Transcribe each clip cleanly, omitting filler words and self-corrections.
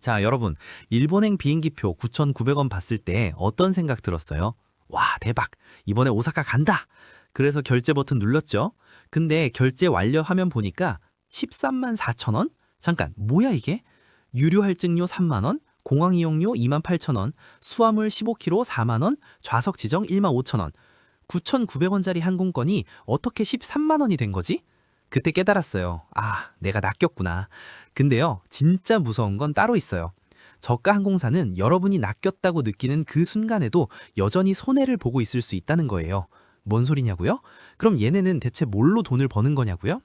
자, 여러분, 일본행 비행기표 9,900원 봤을 때 어떤 생각 들었어요? 와, 대박! 이번에 오사카 간다! 그래서 결제 버튼 눌렀죠? 근데 결제 완료 화면 보니까 13만 4천 원? 잠깐, 뭐야 이게? 유료 할증료 3만 원, 공항 이용료 2만 8천 원, 수화물 15kg 4만 원, 좌석 지정 1만 5천 원. 9,900원짜리 항공권이 어떻게 13만 원이 된 거지? 그때 깨달았어요. 아, 내가 낚였구나. 근데요, 진짜 무서운 건 따로 있어요. 저가 항공사는 여러분이 낚였다고 느끼는 그 순간에도 여전히 손해를 보고 있을 수 있다는 거예요. 뭔 소리냐고요? 그럼 얘네는 대체 뭘로 돈을 버는 거냐고요?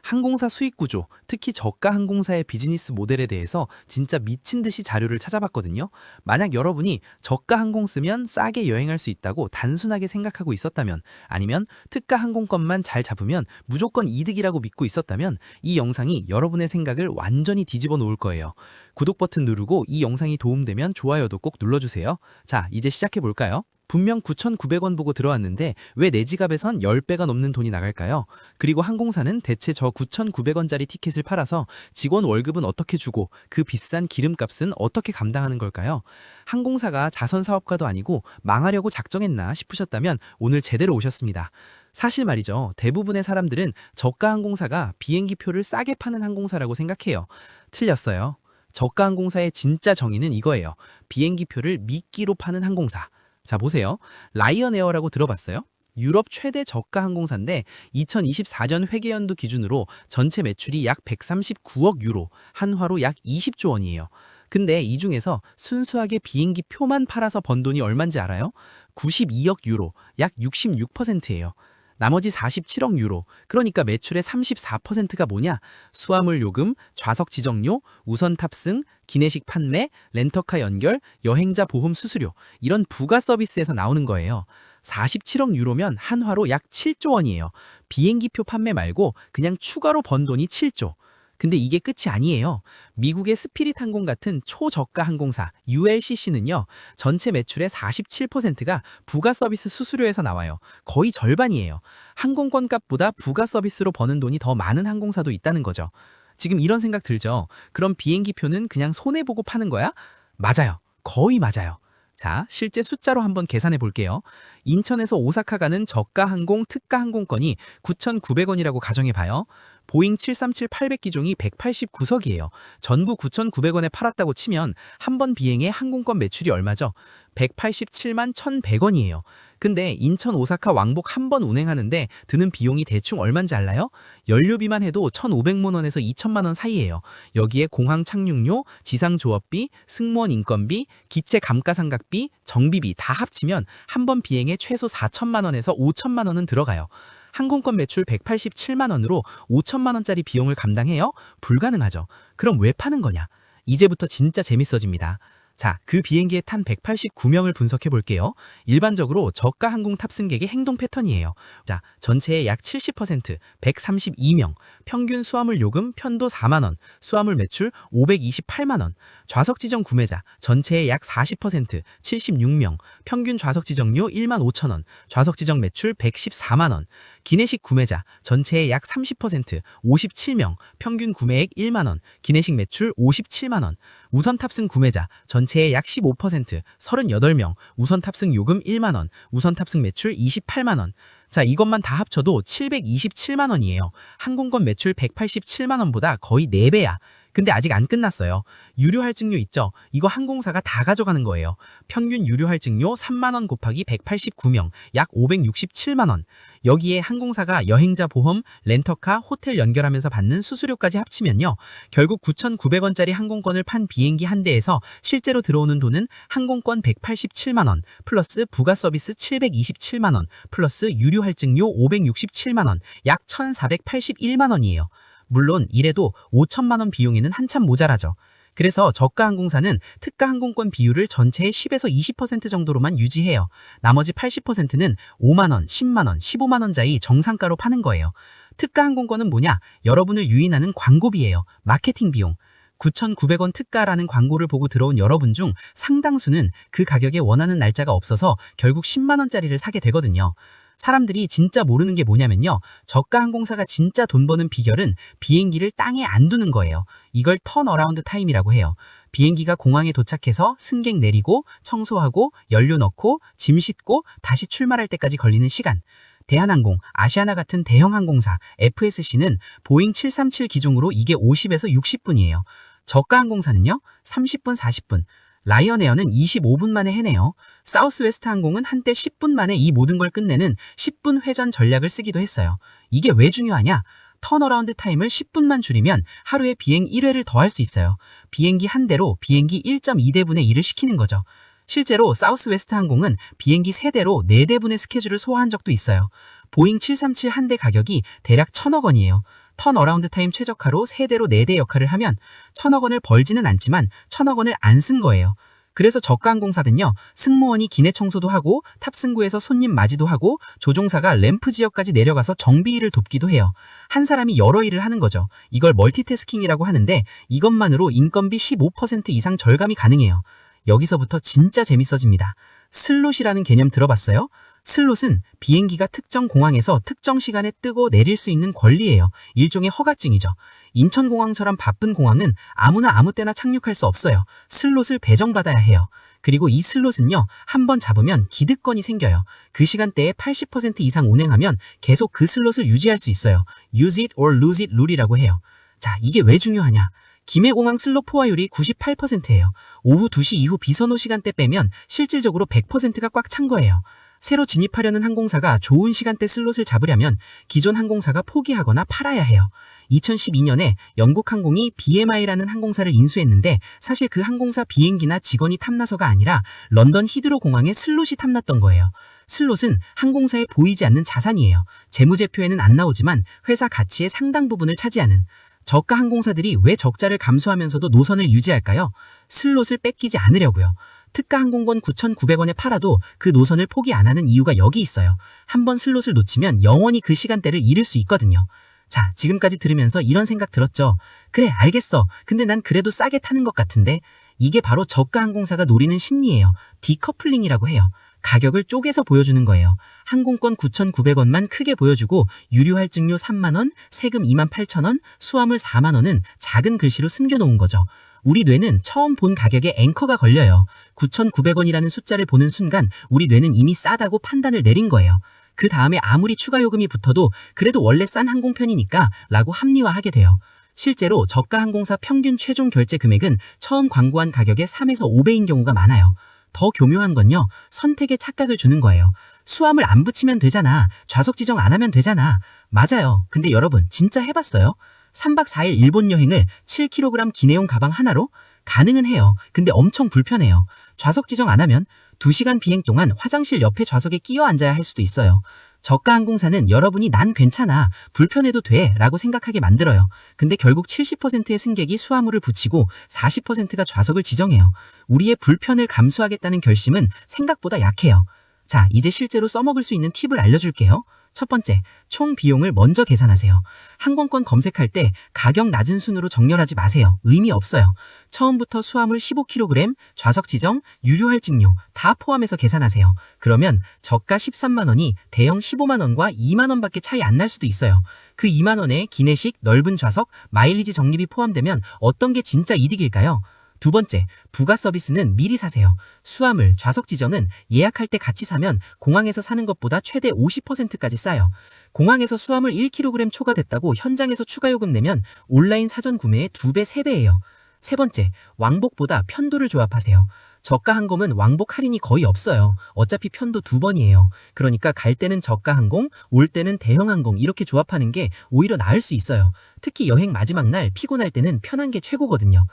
항공사 수익 구조, 특히 저가 항공사의 비즈니스 모델에 대해서 진짜 미친 듯이 자료를 찾아봤거든요. 만약 여러분이 저가 항공 쓰면 싸게 여행할 수 있다고 단순하게 생각하고 있었다면, 아니면 특가 항공권만 잘 잡으면 무조건 이득이라고 믿고 있었다면 이 영상이 여러분의 생각을 완전히 뒤집어 놓을 거예요. 구독 버튼 누르고 이 영상이 도움되면 좋아요도 꼭 눌러주세요. 자, 이제 시작해 볼까요? 분명 9,900원 보고 들어왔는데 왜 내 지갑에선 10배가 넘는 돈이 나갈까요? 그리고 항공사는 대체 저 9,900원짜리 티켓을 팔아서 직원 월급은 어떻게 주고 그 비싼 기름값은 어떻게 감당하는 걸까요? 항공사가 자선 사업가도 아니고 망하려고 작정했나 싶으셨다면 오늘 제대로 오셨습니다. 사실 말이죠. 대부분의 사람들은 저가 항공사가 비행기 표를 싸게 파는 항공사라고 생각해요. 틀렸어요. 저가 항공사의 진짜 정의는 이거예요. 비행기 표를 미끼로 파는 항공사. 자, 보세요. 라이언에어라고 들어봤어요? 유럽 최대 저가 항공사인데 2024년 회계연도 기준으로 전체 매출이 약 139억 유로, 한화로 약 20조 원이에요. 근데 이 중에서 순수하게 비행기 표만 팔아서 번 돈이 얼마인지 알아요? 92억 유로, 약 66%예요. 나머지 47억 유로, 그러니까 매출의 34%가 뭐냐? 수화물 요금, 좌석 지정료, 우선 탑승, 기내식 판매, 렌터카 연결, 여행자 보험 수수료, 이런 부가 서비스에서 나오는 거예요. 47억 유로면 한화로 약 7조 원이에요. 비행기표 판매 말고 그냥 추가로 번 돈이 7조. 근데 이게 끝이 아니에요. 미국의 스피릿 항공 같은 초저가 항공사 ULCC는요. 전체 매출의 47%가 부가 서비스 수수료에서 나와요. 거의 절반이에요. 항공권 값보다 부가 서비스로 버는 돈이 더 많은 항공사도 있다는 거죠. 지금 이런 생각 들죠? 그럼 비행기 표는 그냥 손해보고 파는 거야? 맞아요. 거의 맞아요. 자, 실제 숫자로 한번 계산해 볼게요. 인천에서 오사카 가는 저가 항공 특가 항공권이 9,900원이라고 가정해 봐요. 보잉 737 800기종이 189석이에요. 전부 9,900원에 팔았다고 치면 한 번 비행에 항공권 매출이 얼마죠? 187만 1,100원이에요. 근데 인천 오사카 왕복 한 번 운행하는데 드는 비용이 대충 얼마인지 알아요? 연료비만 해도 1,500만 원에서 2천만 원 사이예요. 여기에 공항 착륙료, 지상 조업비, 승무원 인건비, 기체 감가상각비, 정비비 다 합치면 한 번 비행에 최소 4천만 원에서 5천만 원은 들어가요. 항공권 매출 187만 원으로 5천만 원짜리 비용을 감당해요? 불가능하죠. 그럼 왜 파는 거냐? 이제부터 진짜 재밌어집니다. 자, 그 비행기에 탄 189명을 분석해 볼게요. 일반적으로 저가 항공 탑승객의 행동 패턴이에요. 자, 전체의 약 70%, 132명, 평균 수화물 요금 편도 4만 원, 수화물 매출 528만 원, 좌석 지정 구매자 전체의 약 40%, 76명, 평균 좌석 지정료 1만 5천 원, 좌석 지정 매출 114만 원, 기내식 구매자 전체의 약 30%, 57명, 평균 구매액 1만 원, 기내식 매출 57만 원, 우선 탑승 구매자 전체의 약 15%, 38명, 우선 탑승 요금 1만 원, 우선 탑승 매출 28만 원. 자, 이것만 다 합쳐도 727만 원이에요. 항공권 매출 187만 원보다 거의 4배야. 근데 아직 안 끝났어요. 유료 할증료 있죠? 이거 항공사가 다 가져가는 거예요. 평균 유료 할증료 3만 원 곱하기 189명, 약 567만 원. 여기에 항공사가 여행자 보험, 렌터카, 호텔 연결하면서 받는 수수료까지 합치면요. 결국 9,900원짜리 항공권을 판 비행기 한 대에서 실제로 들어오는 돈은 항공권 187만 원, 플러스 부가 서비스 727만 원, 플러스 유료 할증료 567만 원, 약 1,481만 원이에요. 물론 이래도 5천만 원 비용에는 한참 모자라죠. 그래서 저가 항공사는 특가 항공권 비율을 전체의 10에서 20% 정도로만 유지해요. 나머지 80%는 5만 원, 10만 원, 15만 원짜리 정상가로 파는 거예요. 특가 항공권은 뭐냐? 여러분을 유인하는 광고비예요. 마케팅 비용. 9,900원 특가라는 광고를 보고 들어온 여러분 중 상당수는 그 가격에 원하는 날짜가 없어서 결국 10만 원짜리를 사게 되거든요. 사람들이 진짜 모르는 게 뭐냐면요. 저가 항공사가 진짜 돈 버는 비결은 비행기를 땅에 안 두는 거예요. 이걸 턴어라운드 타임이라고 해요. 비행기가 공항에 도착해서 승객 내리고 청소하고 연료 넣고 짐 싣고 다시 출발할 때까지 걸리는 시간. 대한항공, 아시아나 같은 대형 항공사 FSC는 보잉 737 기종으로 이게 50에서 60분이에요. 저가 항공사는요 30분, 40분. 라이언에어는 25분 만에 해내요. 사우스웨스트 항공은 한때 10분 만에 이 모든 걸 끝내는 10분 회전 전략을 쓰기도 했어요. 이게 왜 중요하냐? 턴어라운드 타임을 10분만 줄이면 하루에 비행 1회를 더 할 수 있어요. 비행기 한 대로 비행기 1.2대분의 일을 시키는 거죠. 실제로 사우스웨스트 항공은 비행기 3대로 4대분의 스케줄을 소화한 적도 있어요. 보잉 737 한 대 가격이 대략 1,000억 원이에요. 턴어라운드 타임 최적화로 3대로 4대 역할을 하면 1,000억 원을 벌지는 않지만 1,000억 원을 안 쓴 거예요. 그래서 저가 항공사는요, 승무원이 기내 청소도 하고 탑승구에서 손님 맞이도 하고 조종사가 램프 지역까지 내려가서 정비 일을 돕기도 해요. 한 사람이 여러 일을 하는 거죠. 이걸 멀티태스킹이라고 하는데 이것만으로 인건비 15% 이상 절감이 가능해요. 여기서부터 진짜 재밌어집니다. 슬롯이라는 개념 들어봤어요? 슬롯은 비행기가 특정 공항에서 특정 시간에 뜨고 내릴 수 있는 권리예요. 일종의 허가증이죠. 인천공항처럼 바쁜 공항은 아무나 아무 때나 착륙할 수 없어요. 슬롯을 배정받아야 해요. 그리고 이 슬롯은요, 한번 잡으면 기득권이 생겨요. 그 시간대에 80% 이상 운행하면 계속 그 슬롯을 유지할 수 있어요. Use it or lose it 룰이라고 해요. 자, 이게 왜 중요하냐? 김해공항 슬롯 포화율이 98%예요. 오후 2시 이후 비선호 시간대 빼면 실질적으로 100%가 꽉 찬 거예요. 새로 진입하려는 항공사가 좋은 시간대 슬롯을 잡으려면 기존 항공사가 포기하거나 팔아야 해요. 2012년에 영국 항공이 BMI라는 항공사를 인수했는데 사실 그 항공사 비행기나 직원이 탐나서가 아니라 런던 히드로 공항에 슬롯이 탐났던 거예요. 슬롯은 항공사에 보이지 않는 자산이에요. 재무제표에는 안 나오지만 회사 가치의 상당 부분을 차지하는. 저가 항공사들이 왜 적자를 감수하면서도 노선을 유지할까요? 슬롯을 뺏기지 않으려고요. 특가 항공권 9,900원에 팔아도 그 노선을 포기 안 하는 이유가 여기 있어요. 한번 슬롯을 놓치면 영원히 그 시간대를 잃을 수 있거든요. 자, 지금까지 들으면서 이런 생각 들었죠? 그래, 알겠어. 근데 난 그래도 싸게 타는 것 같은데. 이게 바로 저가 항공사가 노리는 심리예요. 디커플링이라고 해요. 가격을 쪼개서 보여주는 거예요. 항공권 9,900원만 크게 보여주고 유류 할증료 3만원, 세금 28,000원, 수화물 4만원은 작은 글씨로 숨겨놓은 거죠. 우리 뇌는 처음 본 가격에 앵커가 걸려요. 9,900원이라는 숫자를 보는 순간 우리 뇌는 이미 싸다고 판단을 내린 거예요. 그 다음에 아무리 추가 요금이 붙어도 그래도 원래 싼 항공편이니까 라고 합리화하게 돼요. 실제로 저가 항공사 평균 최종 결제 금액은 처음 광고한 가격의 3에서 5배인 경우가 많아요. 더 교묘한 건요, 선택에 착각을 주는 거예요. 수화물 안 붙이면 되잖아. 좌석 지정 안 하면 되잖아. 맞아요. 근데 여러분 진짜 해봤어요? 3박 4일 일본 여행을 7kg 기내용 가방 하나로? 가능은 해요. 근데 엄청 불편해요. 좌석 지정 안 하면 2시간 비행 동안 화장실 옆에 좌석에 끼어 앉아야 할 수도 있어요. 저가 항공사는 여러분이 난 괜찮아, 불편해도 돼 라고 생각하게 만들어요. 근데 결국 70%의 승객이 수화물을 붙이고 40%가 좌석을 지정해요. 우리의 불편을 감수하겠다는 결심은 생각보다 약해요. 자, 이제 실제로 써먹을 수 있는 팁을 알려줄게요. 첫 번째, 총 비용을 먼저 계산하세요. 항공권 검색할 때 가격 낮은 순으로 정렬하지 마세요. 의미 없어요. 처음부터 수화물 15kg, 좌석 지정, 유류 할증료 다 포함해서 계산하세요. 그러면 저가 13만 원이 대형 15만 원과 2만 원밖에 차이 안 날 수도 있어요. 그 2만 원에 기내식, 넓은 좌석, 마일리지 적립이 포함되면 어떤 게 진짜 이득일까요? 두 번째, 부가 서비스는 미리 사세요. 수화물, 좌석 지정은 예약할 때 같이 사면 공항에서 사는 것보다 최대 50%까지 싸요. 공항에서 수화물 1kg 초과됐다고 현장에서 추가 요금 내면 온라인 사전 구매의 2배, 3배예요. 세 번째, 왕복보다 편도를 조합하세요. 저가 항공은 왕복 할인이 거의 없어요. 어차피 편도 2번이에요. 그러니까 갈 때는 저가 항공, 올 때는 대형 항공 이렇게 조합하는 게 오히려 나을 수 있어요. 특히 여행 마지막 날 피곤할 때는 편한 게 최고거든요.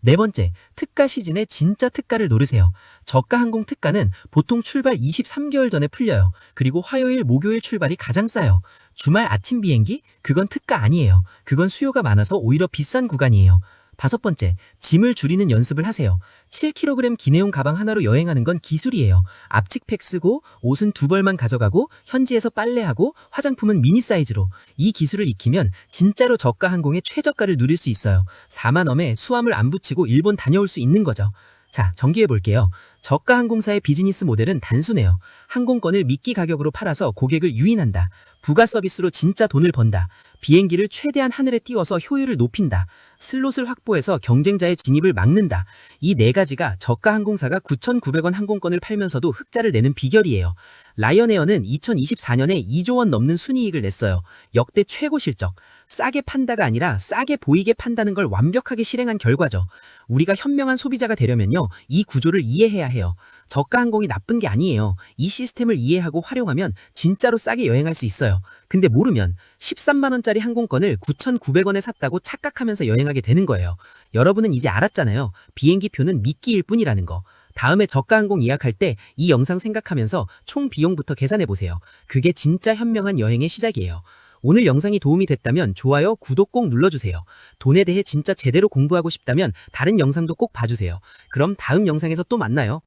네 번째, 특가 시즌에 진짜 특가를 노리세요. 저가 항공 특가는 보통 출발 23개월 전에 풀려요. 그리고 화요일, 목요일 출발이 가장 싸요. 주말 아침 비행기? 그건 특가 아니에요. 그건 수요가 많아서 오히려 비싼 구간이에요. 다섯 번째, 짐을 줄이는 연습을 하세요. 7kg 기내용 가방 하나로 여행하는 건 기술이에요. 압축팩 쓰고 옷은 2벌만 가져가고 현지에서 빨래하고 화장품은 미니 사이즈로. 이 기술을 익히면 진짜로 저가 항공의 최저가를 누릴 수 있어요. 4만 원에 수화물 안 붙이고 일본 다녀올 수 있는 거죠. 자, 정리해 볼게요. 저가 항공사의 비즈니스 모델은 단순해요. 항공권을 미끼 가격으로 팔아서 고객을 유인한다. 부가 서비스로 진짜 돈을 번다. 비행기를 최대한 하늘에 띄워서 효율을 높인다. 슬롯을 확보해서 경쟁자의 진입을 막는다. 이 네 가지가 저가 항공사가 9,900원 항공권을 팔면서도 흑자를 내는 비결이에요. 라이언에어는 2024년에 2조 원 넘는 순이익을 냈어요. 역대 최고 실적. 싸게 판다가 아니라 싸게 보이게 판다는 걸 완벽하게 실행한 결과죠. 우리가 현명한 소비자가 되려면요, 이 구조를 이해해야 해요. 저가 항공이 나쁜 게 아니에요. 이 시스템을 이해하고 활용하면 진짜로 싸게 여행할 수 있어요. 근데 모르면 13만 원짜리 항공권을 9,900원에 샀다고 착각하면서 여행하게 되는 거예요. 여러분은 이제 알았잖아요. 비행기 표는 미끼일 뿐이라는 거. 다음에 저가 항공 예약할 때 이 영상 생각하면서 총 비용부터 계산해 보세요. 그게 진짜 현명한 여행의 시작이에요. 오늘 영상이 도움이 됐다면 좋아요, 구독 꼭 눌러주세요. 돈에 대해 진짜 제대로 공부하고 싶다면 다른 영상도 꼭 봐주세요. 그럼 다음 영상에서 또 만나요.